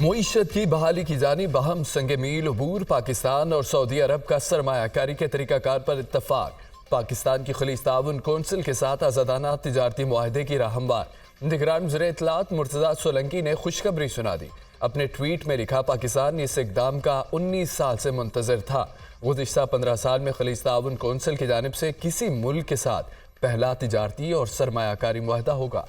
معیشت کی بحالی کی جانب بہم سنگ میل عبور، پاکستان اور سعودی عرب کا سرمایہ کاری کے طریقہ کار پر اتفاق۔ پاکستان کی خلیج تعاون کونسل کے ساتھ آزادانہ تجارتی معاہدے کی راہ ہموار۔ نگران وزیر اطلاعات مرتضیٰ سولنکی نے خوشخبری سنا دی۔ اپنے ٹویٹ میں لکھا، پاکستان اس اقدام کا 19 سال سے منتظر تھا۔ گزشتہ 15 سال میں خلیج تعاون کونسل کی جانب سے کسی ملک کے ساتھ پہلا تجارتی اور سرمایہ کاری معاہدہ ہوگا۔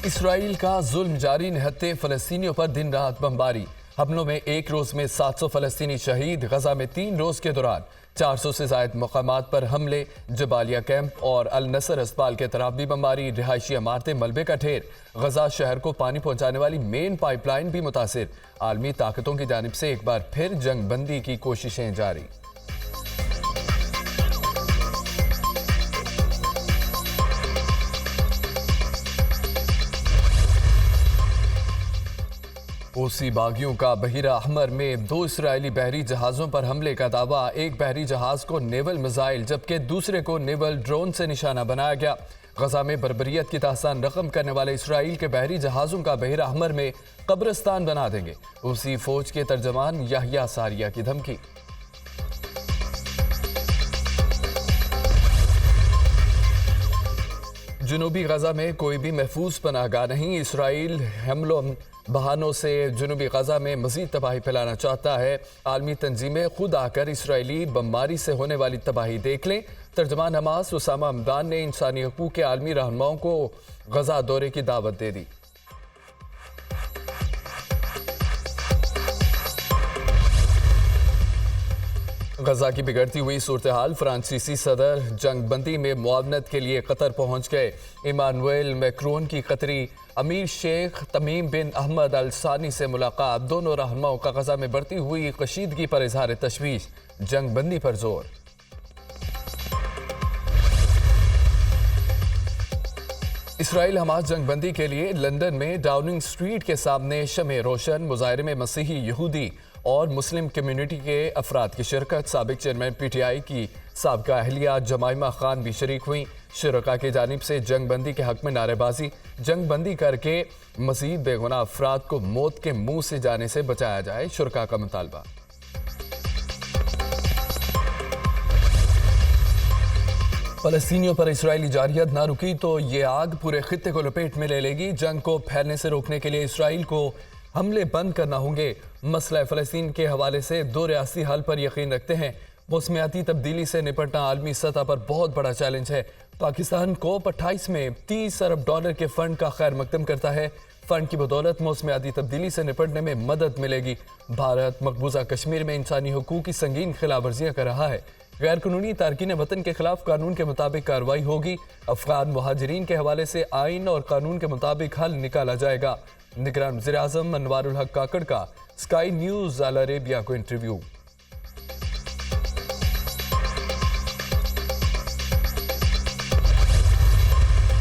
اسرائیل کا ظلم جاری، نہتے فلسطینیوں پر دن رات بمباری۔ حملوں میں ایک روز میں 700 فلسطینی شہید۔ غزہ میں 3 روز کے دوران 400 سے زائد مقامات پر حملے۔ جبالیہ کیمپ اور النصر اسپتال کے طرف بھی بمباری۔ رہائشی عمارتیں ملبے کا ڈھیر۔ غزہ شہر کو پانی پہنچانے والی مین پائپ لائن بھی متاثر۔ عالمی طاقتوں کی جانب سے ایک بار پھر جنگ بندی کی کوششیں جاری۔ حوثی باغیوں کا بحیرہ احمر میں 2 اسرائیلی بحری جہازوں پر حملے کا دعویٰ۔ ایک بحری جہاز کو نیول میزائل جبکہ دوسرے کو نیول ڈرون سے نشانہ بنایا گیا۔ غزہ میں بربریت کی داستان رقم کرنے والے اسرائیل کے بحری جہازوں کا بحیرہ احمر میں قبرستان بنا دیں گے۔ حوثی فوج کے ترجمان یحییٰ ساریہ کی دھمکی۔ جنوبی غزہ میں کوئی بھی محفوظ پناہ گاہ نہیں۔ اسرائیل حملوں بہانوں سے جنوبی غزہ میں مزید تباہی پھیلانا چاہتا ہے۔ عالمی تنظیمیں خود آ کر اسرائیلی بمباری سے ہونے والی تباہی دیکھ لیں۔ ترجمان حماس اسامہ حمدان نے انسانی حقوق کے عالمی رہنماؤں کو غزہ دورے کی دعوت دے دی۔ غزہ کی بگڑتی ہوئی صورتحال، فرانسیسی صدر جنگ بندی میں معاونت کے لیے قطر پہنچ گئے۔ ایمانوئل میکرون کی قطری امیر شیخ تمیم بن احمد الثانی سے ملاقات۔ دونوں رہنماؤں کا غزہ میں بڑھتی ہوئی کشیدگی پر اظہار تشویش، جنگ بندی پر زور۔ اسرائیل حماس جنگ بندی کے لیے لندن میں ڈاؤننگ سٹریٹ کے سامنے شمع روشن۔ مظاہرے میں مسیحی، یہودی اور مسلم کمیونٹی کے افراد کی شرکت۔ سابق چیئرمین پی ٹی آئی کی سابقہ اہلیہ جمائمہ خان بھی شریک ہوئیں۔ شرکاء کی جانب سے جنگ بندی کے حق میں نعرے بازی۔ جنگ بندی کر کے مزید بے گناہ افراد کو موت کے منہ سے جانے سے بچایا جائے، شرکاء کا مطالبہ۔ فلسطینیوں پر اسرائیلی جارحیت نہ رکی تو یہ آگ پورے خطے کو لپیٹ میں لے لے گی۔ جنگ کو پھیلنے سے روکنے کے لیے اسرائیل کو حملے بند کرنا ہوں گے۔ مسئلہ فلسطین کے حوالے سے 2 ریاستی حل پر یقین رکھتے ہیں۔ موسمیاتی تبدیلی سے نپٹنا عالمی سطح پر بہت بڑا چیلنج ہے۔ پاکستان کوپ 28 میں $30 ارب کے فنڈ کا خیر مقدم کرتا ہے۔ فنڈ کی بدولت موسمیاتی تبدیلی سے نپٹنے میں مدد ملے گی۔ بھارت مقبوضہ کشمیر میں انسانی حقوق کی سنگین خلاف ورزیاں کر رہا ہے۔ غیر قانونی تارکین وطن کے خلاف قانون کے مطابق کارروائی ہوگی۔ افغان مہاجرین کے حوالے سے آئین اور قانون کے مطابق حل نکالا جائے گا۔ نگران وزیر اعظم انوار الحق کاکڑ کا اسکائی نیوز ال عربیہ کو انٹرویو۔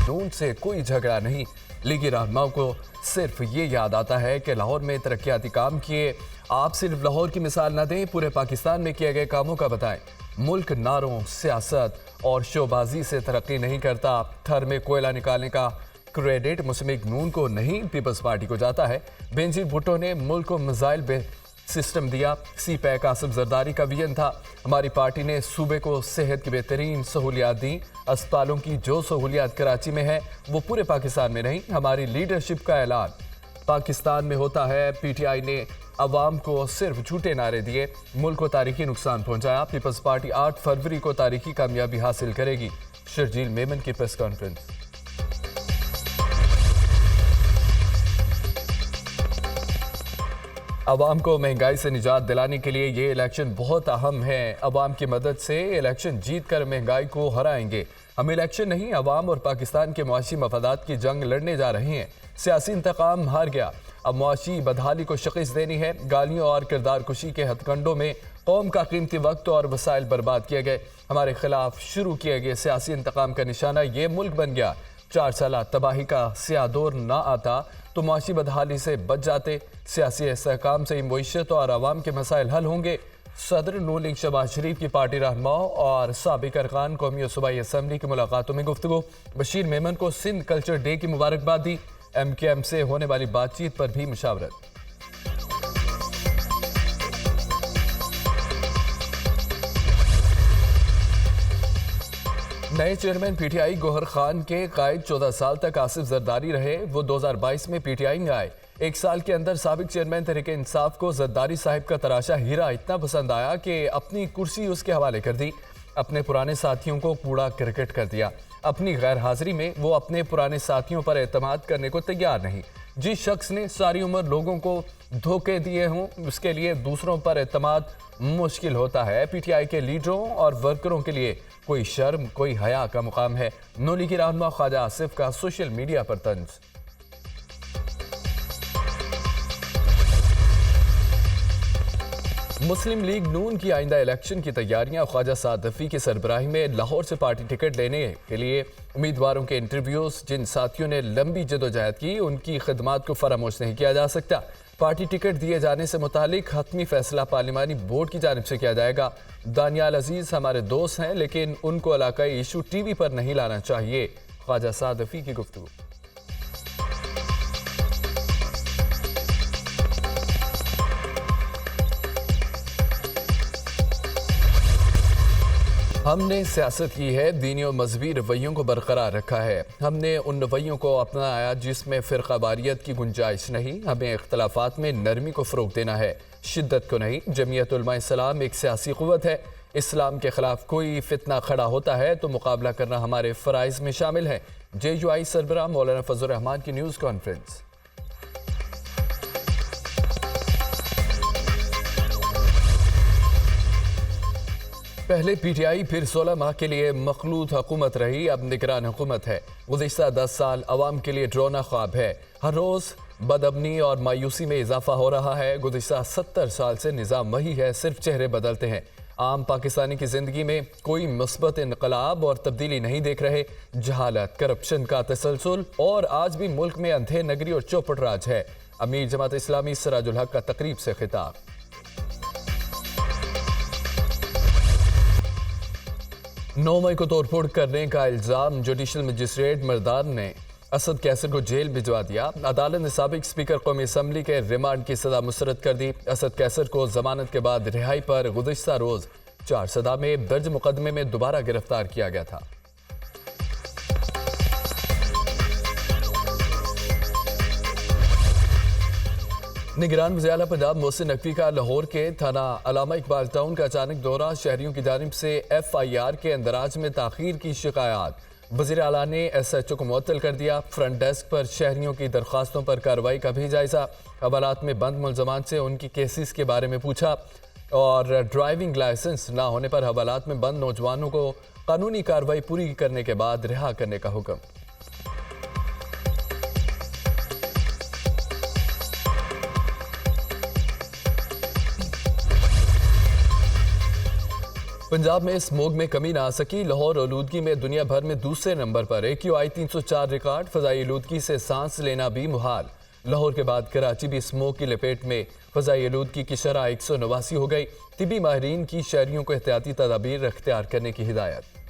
نون سے کوئی جھگڑا نہیں، لیگی رہنماؤں کو صرف یہ یاد آتا ہے کہ لاہور میں ترقیاتی کام کیے۔ آپ صرف لاہور کی مثال نہ دیں، پورے پاکستان میں کیے گئے کاموں کا بتائیں۔ ملک نعروں، سیاست اور شوبازی سے ترقی نہیں کرتا۔ تھر میں کوئلہ نکالنے کا کریڈٹ مسلم لیگ نون کو نہیں، پیپلز پارٹی کو جاتا ہے۔ بینظیر بھٹو نے ملک کو میزائل سسٹم دیا، سی پیک آصف زرداری کا ویژن تھا۔ ہماری پارٹی نے صوبے کو صحت کی بہترین سہولیات دیں۔ اسپتالوں کی جو سہولیات کراچی میں ہے وہ پورے پاکستان میں نہیں، ہماری لیڈرشپ کا اعلان پاکستان میں ہوتا ہے۔ پی ٹی آئی نے عوام کو صرف جھوٹے نعرے دیے، ملک کو تاریخی نقصان پہنچایا۔ پیپلز پارٹی 8 فروری کو تاریخی کامیابی حاصل کرے گی۔ شرجیل میمن کی پریس کانفرنس۔ عوام کو مہنگائی سے نجات دلانے کے لیے یہ الیکشن بہت اہم ہے۔ عوام کی مدد سے الیکشن جیت کر مہنگائی کو ہرائیں گے۔ ہم الیکشن نہیں، عوام اور پاکستان کے معاشی مفادات کی جنگ لڑنے جا رہے ہیں۔ سیاسی انتقام ہار گیا، اب معاشی بدحالی کو شکست دینی ہے۔ گالیوں اور کردار کشی کے ہتھ کنڈوں میں قوم کا قیمتی وقت اور وسائل برباد کیے گئے۔ ہمارے خلاف شروع کیے گئے سیاسی انتقام کا نشانہ یہ ملک بن گیا۔ 4 سالہ تباہی کا سیاہ دور نہ آتا تو معاشی بدحالی سے بچ جاتے۔ سیاسی استحکام سے معیشت اور عوام کے مسائل حل ہوں گے۔ صدر نون لیگ شہباز شریف کی پارٹی رہنماؤں اور سابق ارکان قومی و صوبائی اسمبلی کی ملاقاتوں میں گفتگو۔ بشیر میمن کو سندھ کلچر ڈے کی مبارکباد دی۔ ایم کیو ایم سے ہونے والی بات چیت پر بھی مشاورت۔ نئے چیئرمین پی ٹی آئی گوہر خان کے قائد 14 سال تک آصف زرداری رہے۔ وہ 2022 میں پی ٹی آئی میں آئے۔ ایک سال کے اندر سابق چیئرمین تحریک انصاف کو زرداری صاحب کا تراشا ہیرا اتنا پسند آیا کہ اپنی کرسی اس کے حوالے کر دی۔ اپنے پرانے ساتھیوں کو کوڑا کرکٹ کر دیا۔ اپنی غیر حاضری میں وہ اپنے پرانے ساتھیوں پر اعتماد کرنے کو تیار نہیں۔ جس شخص نے ساری عمر لوگوں کو دھوکے دیے ہوں اس کے لیے دوسروں پر اعتماد مشکل ہوتا ہے۔ پی ٹی آئی کے لیڈروں اور ورکروں کے لیے کوئی شرم کوئی حیا کا مقام ہے۔ نون لیگی رہنما خواجہ آصف کا سوشل میڈیا پر طنز۔ مسلم لیگ نون کی آئندہ الیکشن کی تیاریاں۔ خواجہ سعد رفیع کی سربراہی میں لاہور سے پارٹی ٹکٹ لینے کے لیے امیدواروں کے انٹرویوز۔ جن ساتھیوں نے لمبی جدوجہد کی ان کی خدمات کو فراموش نہیں کیا جا سکتا۔ پارٹی ٹکٹ دیے جانے سے متعلق حتمی فیصلہ پارلیمانی بورڈ کی جانب سے کیا جائے گا۔ دانیال عزیز ہمارے دوست ہیں لیکن ان کو علاقائی ایشو ٹی وی پر نہیں لانا چاہیے۔ خواجہ سعد رفیع کی گفتگو۔ ہم نے سیاست کی ہے، دینی و مذہبی رویوں کو برقرار رکھا ہے۔ ہم نے ان رویوں کو اپنایا جس میں فرقہ واریت کی گنجائش نہیں۔ ہمیں اختلافات میں نرمی کو فروغ دینا ہے، شدت کو نہیں۔ جمعیت علماء اسلام ایک سیاسی قوت ہے۔ اسلام کے خلاف کوئی فتنہ کھڑا ہوتا ہے تو مقابلہ کرنا ہمارے فرائض میں شامل ہے۔ جے یو آئی سربراہ مولانا فضل الرحمان کی نیوز کانفرنس۔ پہلے پی ٹی آئی پھر 16 ماہ کے لیے مخلوط حکومت رہی، اب نگران حکومت ہے۔ گزشتہ 10 سال عوام کے لیے ڈرونا خواب ہے۔ ہر روز بدامنی اور مایوسی میں اضافہ ہو رہا ہے۔ گزشتہ 70 سال سے نظام وہی ہے، صرف چہرے بدلتے ہیں۔ عام پاکستانی کی زندگی میں کوئی مثبت انقلاب اور تبدیلی نہیں دیکھ رہے۔ جہالت، کرپشن کا تسلسل اور آج بھی ملک میں اندھے نگری اور چوپٹ راج ہے۔ امیر جماعت اسلامی سراج الحق کا تقریب سے خطاب۔ 9 مئی کو توڑ پھوڑ کرنے کا الزام جوڈیشل مجسٹریٹ مردان نے اسد کیسر کو جیل بھجوا دیا۔ عدالت نے سابق اسپیکر قومی اسمبلی کے ریمانڈ کی سزا مسترد کر دی۔ اسد کیسر کو ضمانت کے بعد رہائی پر گزشتہ روز 4 سدا میں درج مقدمے میں دوبارہ گرفتار کیا گیا تھا۔ نگران وزیر اعلیٰ پنجاب محسن نقوی کا لاہور کے تھانہ علامہ اقبال ٹاؤن کا اچانک دورہ۔ شہریوں کی جانب سے ایف آئی آر کے اندراج میں تاخیر کی شکایات۔ وزیر اعلیٰ نے ایس ایچ او کو معطل کر دیا۔ فرنٹ ڈیسک پر شہریوں کی درخواستوں پر کارروائی کا بھی جائزہ۔ حوالات میں بند ملزمان سے ان کی کیسز کے بارے میں پوچھا اور ڈرائیونگ لائسنس نہ ہونے پر حوالات میں بند نوجوانوں کو قانونی کارروائی پوری کرنے کے بعد رہا کرنے کا حکم۔ پنجاب میں اسموگ میں کمی نہ آ سکی۔ لاہور آلودگی میں دنیا بھر میں دوسرے نمبر پر AQI 304 ریکارڈ۔ فضائی آلودگی سے سانس لینا بھی محال۔ لاہور کے بعد کراچی بھی اسموگ کی لپیٹ میں۔ فضائی آلودگی کی شرح 189 ہو گئی۔ طبی ماہرین کی شہریوں کو احتیاطی تدابیر اختیار کرنے کی ہدایت۔